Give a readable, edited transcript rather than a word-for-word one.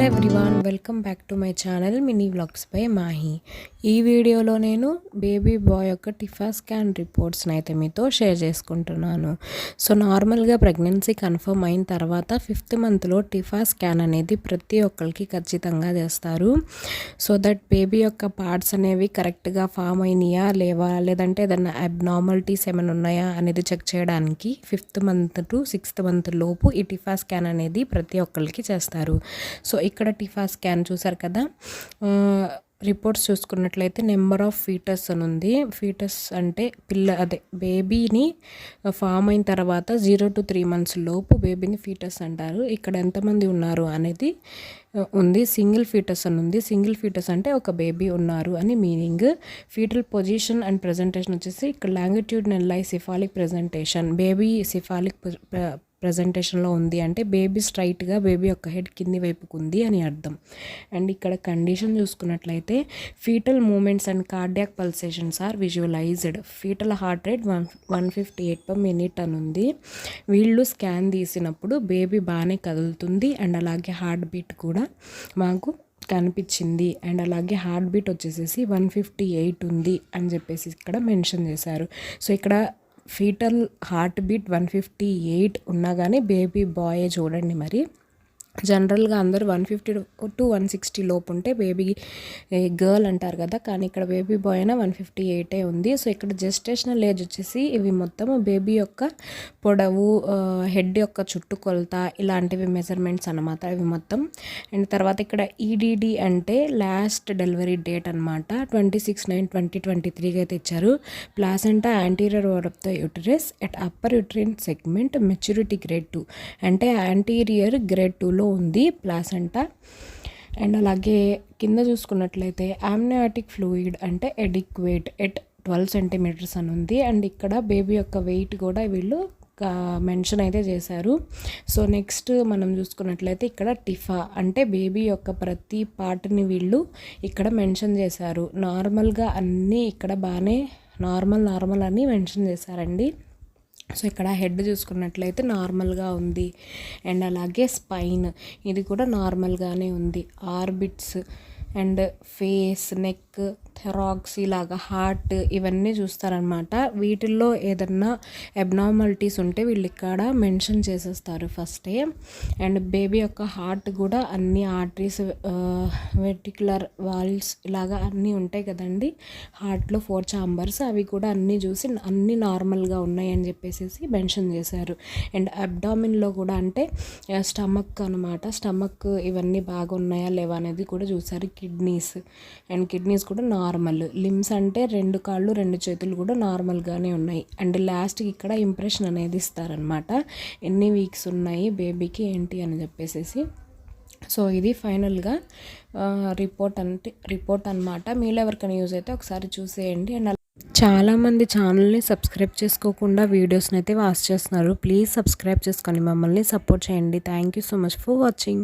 Everyone, welcome back to my channel mini vlogs by Mahe. ఈ వీడియోలో నేను బేబీ బాయ్ యొక్క టిఫా స్కాన్ రిపోర్ట్స్ని అయితే మీతో షేర్ చేసుకుంటున్నాను. సో నార్మల్గా ప్రెగ్నెన్సీ కన్ఫర్మ్ అయిన తర్వాత 5th మంత్లో టిఫా స్కాన్ అనేది ప్రతి ఒక్కరికి ఖచ్చితంగా చేస్తారు. సో దట్ బేబీ యొక్క పార్ట్స్ అనేవి కరెక్ట్గా ఫామ్ అయినాయా లేవా, లేదంటే ఏదైనా అబ్నార్మాలిటీస్ ఏమైనా ఉన్నాయా అనేది చెక్ చేయడానికి 5th month to 6th month లోపు ఈ టిఫా స్కాన్ అనేది ప్రతి ఒక్కరికి చేస్తారు. సో ఇక్కడ టిఫా స్కాన్ చూసారు కదా, రిపోర్ట్స్ చూసుకున్నట్లయితే నెంబర్ ఆఫ్ ఫీటస్ అని ఉంది. ఫీటస్ అంటే బేబీని ఫామ్ అయిన తర్వాత 0 to 3 months లోపు బేబీని ఫీటస్ అంటారు. ఇక్కడ ఎంతమంది ఉన్నారు అనేది ఉంది. సింగిల్ ఫీటస్ అని ఉంది. సింగిల్ ఫీటస్ అంటే ఒక బేబీ ఉన్నారు అని meaning. Fetal position and presentation వచ్చేసి ఇక్కడ longitudinal cephalic presentation, baby cephalic ప్రజెంటేషన్లో ఉంది అంటే బేబీ స్ట్రైట్గా బేబీ యొక్క హెడ్ కింది వైపుకు ఉంది అని అర్థం. అండ్ ఇక్కడ కండిషన్ చూసుకున్నట్లయితే fetal movements and cardiac pulsations are visualised. Fetal heart rate 158/minute అని ఉంది. వీళ్ళు స్కాన్ తీసినప్పుడు బేబీ బాగానే కదులుతుంది అండ్ అలాగే హార్ట్ బీట్ కూడా మాకు కనిపించింది. అండ్ అలాగే హార్ట్ బీట్ వచ్చేసేసి 158 ఉంది అని చెప్పేసి ఇక్కడ మెన్షన్ చేశారు. సో ఇక్కడ ఫీటల్ హార్ట్ బీట్ 158 ఉన్నా కానీ బేబీ బాయ్ చూడండి. మరి జనరల్గా అందరూ 150 to 160 లోపు ఉంటే బేబీ గర్ల్ అంటారు కదా, కానీ ఇక్కడ బేబీ బాయ్ అయినా 158 ఉంది. సో ఇక్కడ జెస్టేషనల్ ఏజ్ వచ్చేసి ఇవి మొత్తం బేబీ యొక్క పొడవు, హెడ్ యొక్క చుట్టుకొలత, ఇలాంటివి మెజర్మెంట్స్ అన్నమాట ఇవి మొత్తం. అండ్ తర్వాత ఇక్కడ ఈడీడీ అంటే లాస్ట్ డెలివరీ డేట్ అనమాట, 26/9/2023 అయితే ఇచ్చారు. Placenta anterior over of the uterus at upper uterine segment maturity grade 2 అంటే యాంటీరియర్ గ్రేడ్ 2లో ఉంది ప్లాసెంటా. అండ్ అలాగే కింద చూసుకున్నట్లయితే ఆమ్నియాటిక్ ఫ్లూయిడ్ అంటే ఎడిక్వేట్ ఎట్ 12 centimeters అని ఉంది. అండ్ ఇక్కడ బేబీ యొక్క వెయిట్ కూడా వీళ్ళు మెన్షన్ అయితే చేశారు. సో నెక్స్ట్ మనం చూసుకున్నట్లయితే ఇక్కడ టిఫా అంటే బేబీ యొక్క ప్రతి పార్ట్ని వీళ్ళు ఇక్కడ మెన్షన్ చేశారు. నార్మల్గా అన్నీ ఇక్కడ బాగానే నార్మల్ అని మెన్షన్ చేశారండి. సో ఇక్కడ హెడ్ చూసుకున్నట్లయితే నార్మల్గా ఉంది. అండ్ అలాగే స్పైన్ ఇది కూడా నార్మల్గానే ఉంది. ఆర్బిట్స్ అండ్ ఫేస్, నెక్, థెరాక్స్, ఇలాగా హార్ట్ ఇవన్నీ చూస్తారనమాట. వీటిల్లో ఏదన్నా అబ్నార్మాలిటీస్ ఉంటే వీళ్ళు ఇక్కడ మెన్షన్ చేసేస్తారు ఫస్టే. అండ్ బేబీ యొక్క హార్ట్ కూడా అన్ని ఆర్టరీస్, వెర్టికులర్ వాల్స్ ఇలాగా అన్నీ ఉంటాయి కదండి హార్ట్లో, 4 chambers అవి కూడా అన్నీ చూసి అన్నీ నార్మల్గా ఉన్నాయి అని చెప్పేసి మెన్షన్ చేశారు. అండ్ అబ్డామిన్లో కూడా అంటే స్టమక్ అనమాట, స్టమక్ ఇవన్నీ బాగా ఉన్నాయా లేవా అనేది కూడా చూసారు. కిడ్నీస్ కూడా నార్మల్. లిమ్స్ అంటే 2 కాళ్ళు 2 చేతులు కూడా నార్మల్గానే ఉన్నాయి. అండ్ లాస్ట్కి ఇక్కడ ఇంప్రెషన్ అనేది ఇస్తారనమాట, ఎన్ని వీక్స్ ఉన్నాయి బేబీకి ఏంటి అని చెప్పేసి. సో ఇది ఫైనల్గా రిపోర్ట్ అనమాట. మీలో ఎవరికైనా యూజ్ అయితే ఒకసారి చూసేయండి. అండ్ చాలామంది ఛానల్ని సబ్స్క్రైబ్ చేసుకోకుండా వీడియోస్ని అయితే వాచ్ చేస్తున్నారు. ప్లీజ్ సబ్స్క్రైబ్ చేసుకొని మమ్మల్ని సపోర్ట్ చేయండి. Thank you so much for watching.